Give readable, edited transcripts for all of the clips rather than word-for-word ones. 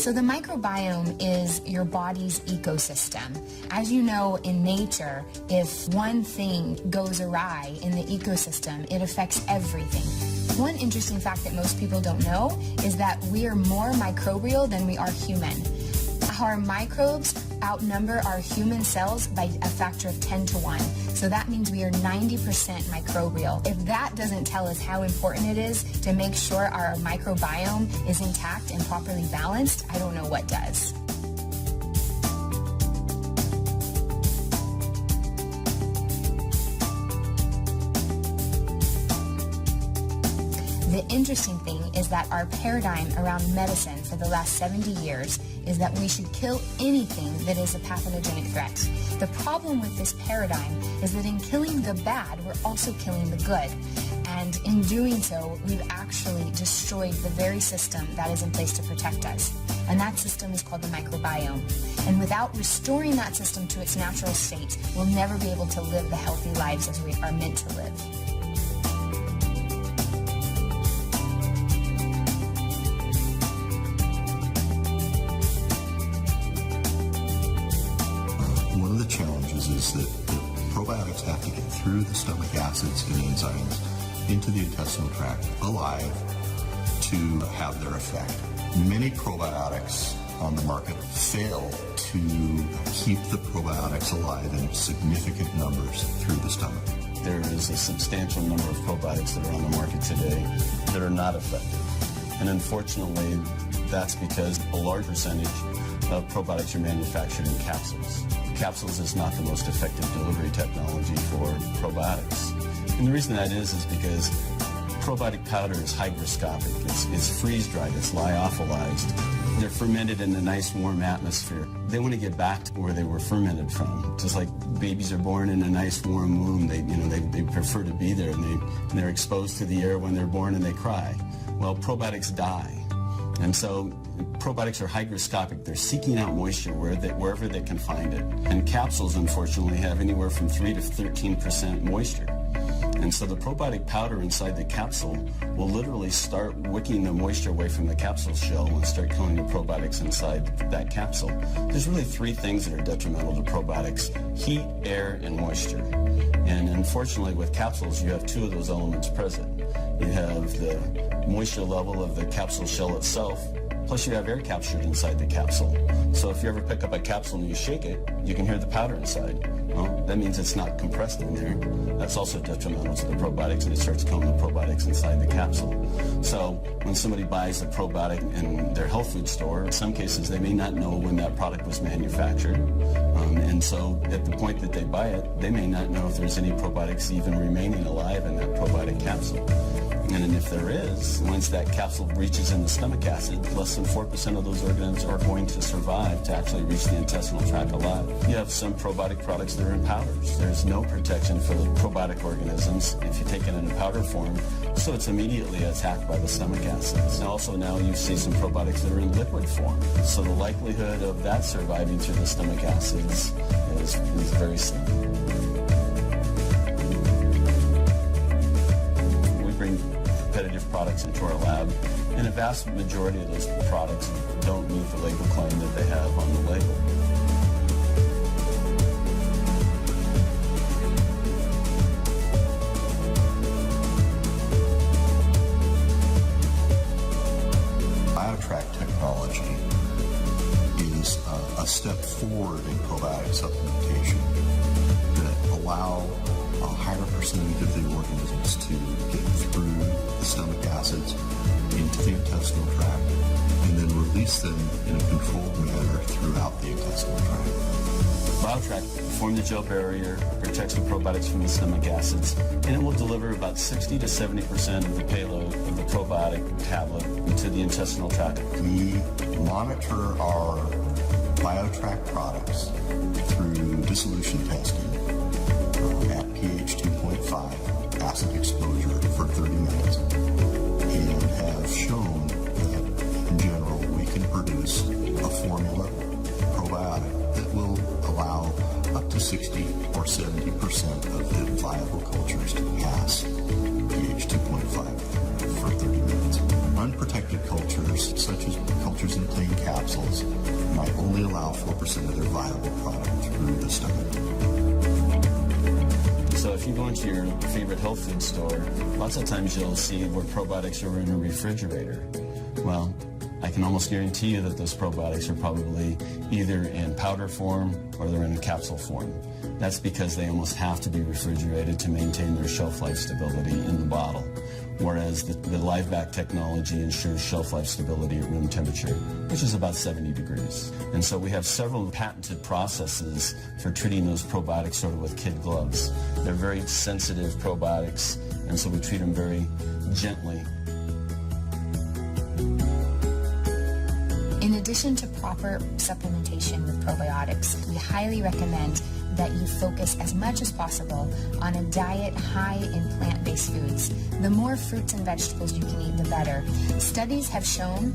So the microbiome is your body's ecosystem. As you know, in nature, if one thing goes awry in the ecosystem, it affects everything. One interesting fact that most people don't know is that we are more microbial than we are human. Our microbes outnumber our human cells by a factor of 10 to 1. So that means we are 90% microbial. If that doesn't tell us how important it is to make sure our microbiome is intact and properly balanced, I don't know what does. The interesting thing is that our paradigm around medicine for the last 70 years is that we should kill anything that is a pathogenic threat. The problem with this paradigm is that in killing the bad, we're also killing the good. And in doing so, we've actually destroyed the very system that is in place to protect us. And that system is called the microbiome. And without restoring that system to its natural state, we'll never be able to live the healthy lives as we are meant to live. One of the challenges is that the probiotics have to get through the stomach acids and enzymes into the intestinal tract alive to have their effect. Many probiotics on the market fail to keep the probiotics alive in significant numbers through the stomach. There is a substantial number of probiotics that are on the market today that are not effective. And unfortunately, that's because a large percentage of probiotics are manufactured in capsules. Capsules is not the most effective delivery technology for probiotics. And the reason that is because probiotic powder is hygroscopic. It's freeze-dried. It's lyophilized. They're fermented in a nice warm atmosphere. They want to get back to where they were fermented from. Just like babies are born in a nice warm womb, they prefer to be there, and they're exposed to the air when they're born and they cry. Well, probiotics die. And so probiotics are hygroscopic. They're seeking out moisture wherever they can find it. And capsules, unfortunately, have anywhere from 3 to 13% moisture. And so the probiotic powder inside the capsule will literally start wicking the moisture away from the capsule shell and start killing the probiotics inside that capsule. There's really three things that are detrimental to probiotics: heat, air, and moisture. And unfortunately, with capsules, you have two of those elements present. You have the moisture level of the capsule shell itself, plus you have air captured inside the capsule. So if you ever pick up a capsule and you shake it, you can hear the powder inside. Well, that means it's not compressed in there. That's also detrimental to the probiotics, and it starts killing the probiotics inside the capsule. So when somebody buys a probiotic in their health food store, in some cases they may not know when that product was manufactured. And so at the point that they buy it, they may not know if there's any probiotics even remaining alive in that probiotic capsule. And if there is, once that capsule reaches in the stomach acid, less than 4% of those organisms are going to survive to actually reach the intestinal tract alive. You have some probiotic products that are in powders. There's no protection for the probiotic organisms if you take it in a powder form, so it's immediately attacked by the stomach acids. And also now you see some probiotics that are in liquid form. So the likelihood of that surviving through the stomach acids is very slim. Competitive products into our lab, and a vast majority of those products don't meet the label claim that they have on the label. BIO-Tract technology is a step forward in probiotic supplementation that allow a higher percentage of the organisms to get through the stomach acids into the intestinal tract and then release them in a controlled manner throughout the intestinal tract. BIO-Tract forms the gel barrier, protects the probiotics from the stomach acids, and it will deliver about 60 to 70% of the payload of the probiotic tablet into the intestinal tract. We monitor our BIO-Tract products through dissolution testing at pH 2.5 acid exposure for 30 minutes, and have shown that in general we can produce a formula probiotic that will allow up to 60 or 70% of the viable cultures to pass pH 2.5 for 30 minutes. Unprotected cultures, such as cultures cultures in plain capsules might only allow 4% of their viable product through the stomach. So if you go into your favorite health food store, lots of times you'll see where probiotics are in a refrigerator. Well, I can almost guarantee you that those probiotics are probably either in powder form or they're in a capsule form. That's because they almost have to be refrigerated to maintain their shelf life stability in the bottle, whereas the LifeVac technology ensures shelf life stability at room temperature, which is about 70 degrees. And so we have several patented processes for treating those probiotics sort of with kid gloves. They're very sensitive probiotics, and so we treat them very gently. In addition to proper supplementation with probiotics, we highly recommend that you focus as much as possible on a diet high in plant-based foods. The more fruits and vegetables you can eat, the better. Studies have shown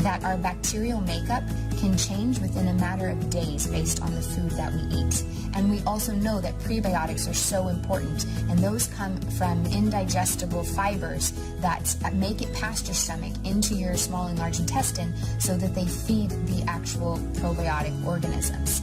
that our bacterial makeup can change within a matter of days based on the food that we eat. And we also know that prebiotics are so important, and those come from indigestible fibers that make it past your stomach into your small and large intestine so that they feed the actual probiotic organisms.